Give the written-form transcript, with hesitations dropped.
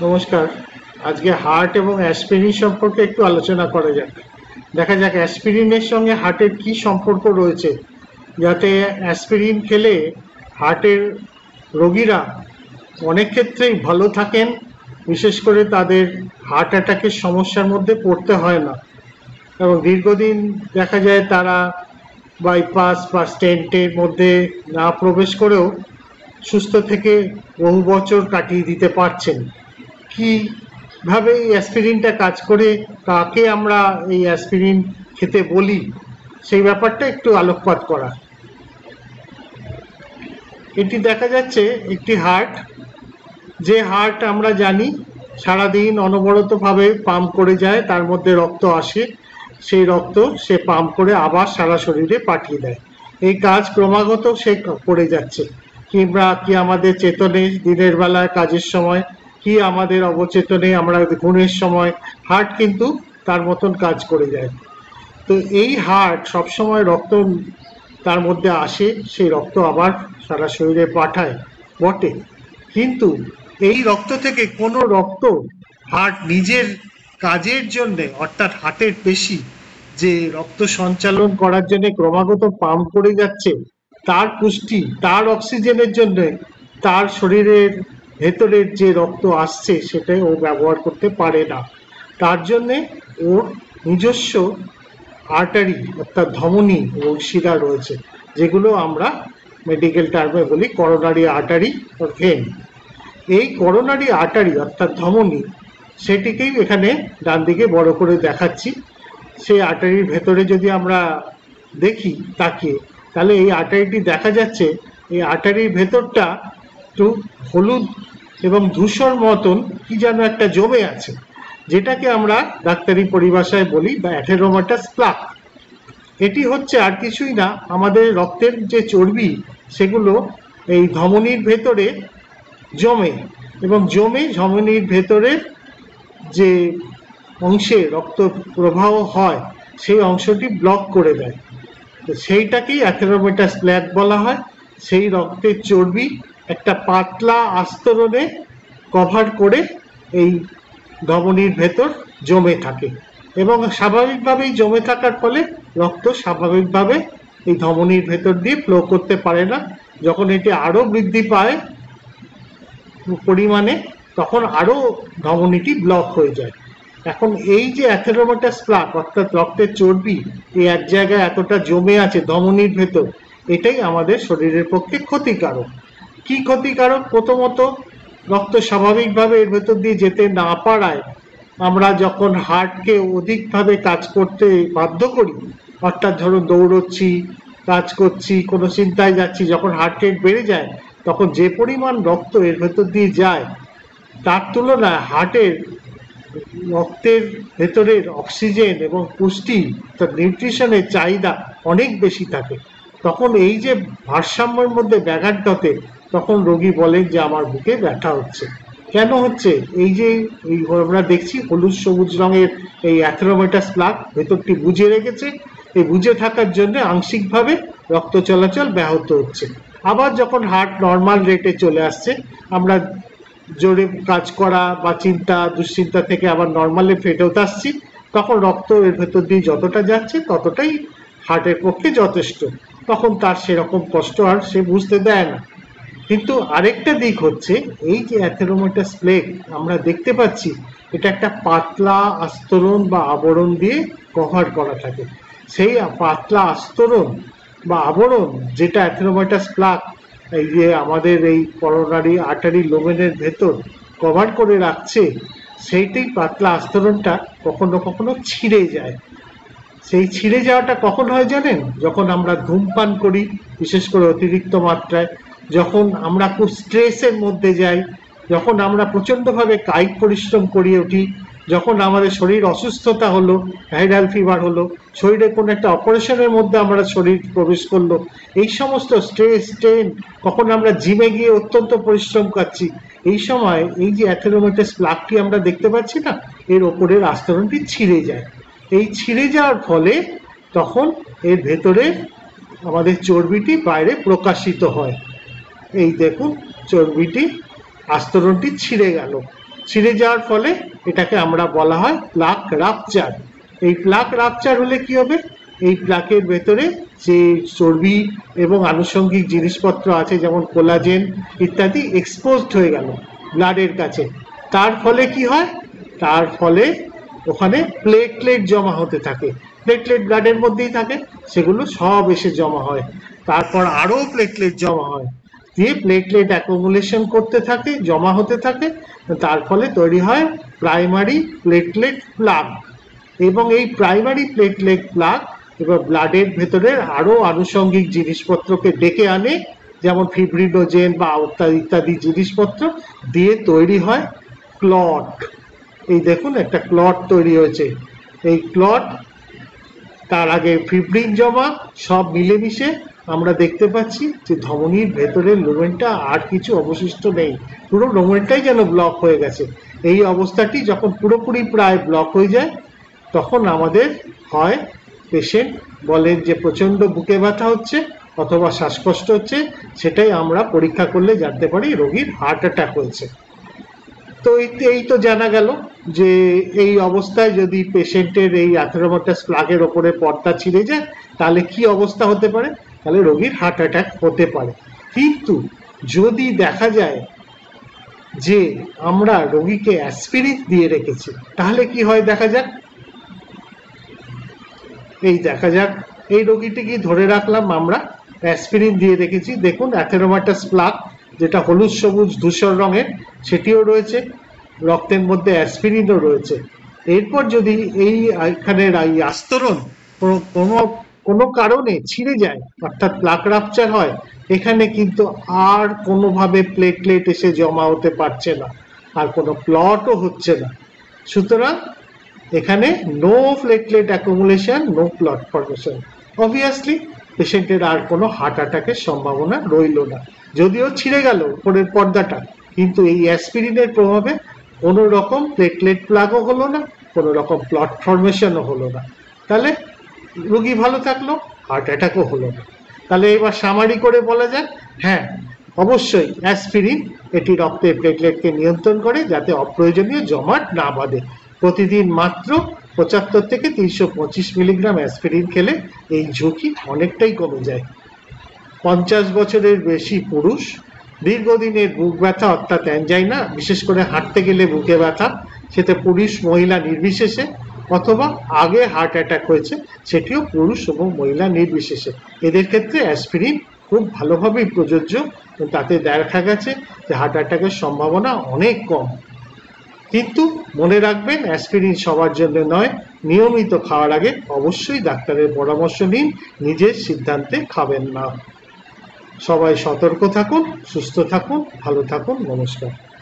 নমস্কার। আজকে হার্ট এবং অ্যাসপিরিন সম্পর্কে একটু আলোচনা করা যাক। দেখা যাক অ্যাসপিরিনের সঙ্গে হার্টের কি সম্পর্ক রয়েছে, যাতে অ্যাসপিরিন খেলে হার্টের রোগীরা অনেক ক্ষেত্রেই ভালো থাকেন, বিশেষ করে তাদের হার্ট অ্যাটাকের সমস্যার মধ্যে পড়তে হয় না এবং দীর্ঘদিন দেখা যায় তারা বাইপাস বা স্টেন্টের মধ্যে না প্রবেশ করেও সুস্থ থেকে বহু বছর কাটিয়ে দিতে পারছেন। কিভাবে এই অ্যাসপিরিনটা কাজ করে, কাকে আমরা এই অ্যাসপিরিন খেতে বলি, সেই ব্যাপারটা একটু আলোকপাত করা। এটি দেখা যাচ্ছে একটি হার্ট, যে হার্ট আমরা জানি সারাদিন অনবরতভাবে পাম্প করে যায়, তার মধ্যে রক্ত আসে, সেই রক্ত সে পাম্প করে আবার সারা শরীরে পাঠিয়ে দেয়। এই কাজ ক্রমাগত সে করে যাচ্ছে, কিংবা কি আমাদের চেতনে দিনের বেলায় কাজের সময়, কি আমাদের অবচেতনে আমরা ঘুমের সময় হার্ট কিন্তু তার মতন কাজ করে যায়। তো এই হার্ট সবসময় রক্ত তার মধ্যে আসে, সেই রক্ত আবার সারা শরীরে পাঠায় বটে, কিন্তু এই রক্ত থেকে কোনো রক্ত হার্ট নিজের কাজের জন্য, অর্থাৎ হার্টের পেশি যে রক্ত সঞ্চালন করার জন্য ক্রমাগত পাম্প করে যাচ্ছে, তার পুষ্টি, তার অক্সিজেনের জন্য তার শরীরের ভেতরের যে রক্ত আসছে সেটা ও ব্যবহার করতে পারে না। তার জন্যে ওর নিজস্ব আর্টারি অর্থাৎ ধমনী এবং শিরা রয়েছে, যেগুলো আমরা মেডিকেল টার্মে বলি করোনারি আর্টারি ও ভেন। এই করোনারি আর্টারি অর্থাৎ ধমনী, সেটিকেই এখানে ডান দিকে বড় করে দেখাচ্ছি। সেই আর্টারির ভেতরে যদি আমরা দেখি তাকিয়ে, তাহলে এই আর্টারিটি দেখা যাচ্ছে। এই আর্টারির ভেতরটা একটু হলুদ এবং ধূসর মতন কি যেন একটা জমে আছে, যেটাকে আমরা ডাক্তারি পরিভাষায় বলি বা অ্যাথেরোমাটাস প্লাক। এটি হচ্ছে আর কিছুই না, আমাদের রক্তের যে চর্বি সেগুলো এই ধমনীর ভেতরে জমে, এবং জমে ধমনীর ভেতরে যে অংশে রক্ত প্রবাহ হয় সেই অংশটি ব্লক করে দেয়। তো সেইটাকেই অ্যাথেরোমাটাস প্লাক বলা হয়। সেই রক্তের চর্বি একটা পাতলা আস্তরণে কভার করে এই ধমনীর ভেতর জমে থাকে, এবং স্বাভাবিকভাবেই জমে থাকার ফলে রক্ত স্বাভাবিকভাবে এই ধমনীর ভেতর দিয়ে ফ্লো করতে পারে না। যখন এটি আরও বৃদ্ধি পায় পরিমাণে, তখন আরও ধমনীটি ব্লক হয়ে যায়। এখন এই যে অ্যাথেরোমাটাস প্লাক অর্থাৎ রক্তের চর্বি এই এক জায়গায় এতটা জমে আছে ধমনীর ভেতর, এটাই আমাদের শরীরের পক্ষে ক্ষতিকারক। কি ক্ষতিকারক? প্রথমত, রক্ত স্বাভাবিকভাবে এর ভেতর দিয়ে যেতে না পারায় আমরা যখন হার্টকে অধিকভাবে কাজ করতে বাধ্য করি, অর্থাৎ ধরুন দৌড়চ্ছি, কাজ করছি, কোনো চিন্তায় যাচ্ছি, যখন হার্ট রেট বেড়ে যায়, তখন যে পরিমাণ রক্ত এর ভেতর দিয়ে যায় তার তুলনায় হার্টের রক্তের ভেতরের অক্সিজেন এবং পুষ্টি, নিউট্রিশনের চাহিদা অনেক বেশি থাকে। তখন এই যে ভারসাম্যের মধ্যে ব্যাঘাত ঘটে, তখন রোগী বলেন যে আমার বুকে ব্যথা হচ্ছে। কেন হচ্ছে? এই যে আমরা দেখছি হলুদ সবুজ রঙের এই অ্যাথেরোমাটাস প্লাক ভেতরটি বুজে রেখেছে, এই বুজে থাকার জন্য আংশিকভাবে রক্ত চলাচল ব্যাহত হচ্ছে। আবার যখন হার্ট নর্মাল রেটে চলে আসছে, আমরা জোরে কাজ করা বা চিন্তা দুশ্চিন্তা থেকে আবার নর্মালে ফেরত আসছি, তখন রক্ত এর ভেতর দিয়ে যতটা যাচ্ছে ততটাই হার্টের পক্ষে যথেষ্ট। তখন তার সেরকম কষ্ট আর সে বুঝতে দেয় না। কিন্তু আরেকটা দিক হচ্ছে, এই যে অ্যাথেরোমাটাস প্লাক আমরা দেখতে পাচ্ছি, এটা একটা পাতলা আস্তরণ বা আবরণ দিয়ে কভার করা থাকে। সেই পাতলা আস্তরণ বা আবরণ যেটা অ্যাথেরোমাটাস প্লাক এই যে আমাদের এই করোনারি আর্টারি লোমেনের ভেতর কভার করে রাখছে, সেইটাই পাতলা আস্তরণটা কখনো কখনো ছিঁড়ে যায়। সেই ছিঁড়ে যাওয়াটা কখন হয় জানেন? যখন আমরা ধূমপান করি, বিশেষ করে অতিরিক্ত মাত্রায়, যখন আমরা খুব স্ট্রেসের মধ্যে যাই, যখন আমরা প্রচণ্ডভাবে কায়িক পরিশ্রম করিয়ে উঠি, যখন আমাদের শরীর অসুস্থতা হলো, ভাইরাল ফিভার হলো, শরীরে কোনো একটা অপারেশনের মধ্যে আমরা শরীর প্রবেশ করলো, এই সমস্ত স্ট্রেস স্ট্রেন, কখন আমরা জিমে গিয়ে অত্যন্ত পরিশ্রম করছি, এই সময় এই যে অ্যাথেরোমাটাস প্লাকটি আমরা দেখতে পাচ্ছি না, এর ওপরের আস্তরণটি ছিঁড়ে যায়। এই ছিঁড়ে যাওয়ার ফলে তখন এর ভেতরে আমাদের চর্বিটি বাইরে প্রকাশিত হয়। এই দেখুন, চর্বিটি আস্তরণটি ছিঁড়ে গেল। ছিঁড়ে যাওয়ার ফলে এটাকে আমরা বলা হয় প্লাক রাপচার। এই প্লাক রাপচার হলে কি হবে, এই প্লাকের ভেতরে যে চর্বি এবং আনুষঙ্গিক জিনিসপত্র আছে যেমন কোলাজেন ইত্যাদি এক্সপোজড হয়ে গেল ব্লাডের কাছে। তার ফলে কি হয়, তার ফলে ওখানে প্লেটলেট জমা হতে থাকে। প্লেটলেট ব্লাডের মধ্যেই থাকে, সেগুলো সব এসে জমা হয়, তারপর আরও প্লেটলেট জমা হয়, দিয়ে প্লেটলেট অ্যাকুমুলেশন করতে থাকে, জমা হতে থাকে, তার ফলে তৈরি হয় প্রাইমারি প্লেটলেট প্লাগ। এবং এই প্রাইমারি প্লেটলেট প্লাগ এবার ব্লাডের ভেতরের আরও আনুষঙ্গিক জিনিসপত্রকে ডেকে আনে, যেমন ফিব্রিনোজেন বা ইত্যাদি জিনিসপত্র দিয়ে তৈরি হয় ক্লট। এই দেখুন একটা ক্লট তৈরি হয়েছে। এই ক্লট, তার আগে ফিব্রিন জমা, সব মিলেমিশে আমরা দেখতে পাচ্ছি যে ধমনীর ভেতরের লুমেনটা আর কিছু অবশিষ্ট নেই, পুরো লুমেনটাই যেন ব্লক হয়ে গেছে। এই অবস্থাটি যখন পুরোপুরি প্রায় ব্লক হয়ে যায় তখন আমাদের হয় পেশেন্ট বলেন যে প্রচণ্ড বুকে ব্যথা হচ্ছে অথবা শ্বাসকষ্ট হচ্ছে, সেটাই আমরা পরীক্ষা করলে জানতে পারি রোগীর হার্ট অ্যাটাক হয়েছে। তো এই তো জানা গেল যে এই অবস্থায় যদি পেশেন্টের এই অ্যাথেরোমাটাস প্লাগের ওপরে পর্দা ছিঁড়ে যায় তাহলে কি অবস্থা হতে পারে, তাহলে রোগীর হার্ট অ্যাটাক হতে পারে। কিন্তু যদি দেখা যায় যে আমরা রোগীকে অ্যাসপিরিন দিয়ে রেখেছি তাহলে কি হয় দেখা যাক। দেখা যাক এই রোগীটিকে ধরে রাখলাম, আমরা অ্যাসপিরিন দিয়ে রেখেছি। দেখুন অ্যাথেরোমাটাস প্লাগ যেটা হলুদ সবুজ ধূসর রঙের সেটিও রয়েছে, রক্তের মধ্যে অ্যাসপিরিনও রয়েছে। এরপর যদি এইখানের এই আস্তরণ কোনো কারণে ছিঁড়ে যায় অর্থাৎ প্লাক রাপচার হয়, এখানে কিন্তু আর কোনোভাবে প্লেটলেট এসে জমা হতে পারছে না, আর কোনো ক্লটও হচ্ছে না। সুতরাং এখানে no platelet accumulation, no clot formation. Obviously পেশেন্টের আর কোনো হার্ট অ্যাটাকের সম্ভাবনা রইল না। যদিও ছিঁড়ে গেল উপরের পর্দাটা, কিন্তু এই অ্যাসপিরিনের প্রভাবে কোনো রকম প্লেটলেট প্লাগও হলো না, কোনো রকম ক্লট ফর্মেশনও হলো না। তাহলে রোগী ভালো থাকলো, হার্ট অ্যাটাকও হলো না। তাহলে এবার সামারি করে বলা যাক, হ্যাঁ অবশ্যই অ্যাসপিরিন এটি রক্তে প্লেটলেটকে নিয়ন্ত্রণ করে যাতে অপ্রয়োজনীয় জমাট না বাঁধে। প্রতিদিন মাত্র 75 থেকে 325 মিলিগ্রাম অ্যাসপিরিন খেলে এই ঝুঁকি অনেকটাই কমে যায়। 50 বছরের বেশি পুরুষ, দীর্ঘদিনের বুক ব্যথা অর্থাৎ অ্যানজাইনা, বিশেষ করে হাঁটতে গেলে বুকে ব্যথা, সেটা পুরুষ মহিলা নির্বিশেষে, অথবা আগে হার্ট অ্যাটাক হয়েছে সেটিও পুরুষ এবং মহিলা নির্বিশেষে, এদের ক্ষেত্রে অ্যাসপিরিন খুব ভালোভাবেই প্রযোজ্য। তাতে দেখা গেছে যে হার্ট অ্যাটাকের সম্ভাবনা অনেক কম। কিন্তু মনে রাখবেন অ্যাসপিরিন সবার জন্য নয়, নিয়মিত খাওয়ার আগে অবশ্যই ডাক্তারের পরামর্শ নিন, নিজের সিদ্ধান্তে খাবেন না। সবাই সতর্ক থাকুন, সুস্থ থাকুন, ভালো থাকুন, নমস্কার।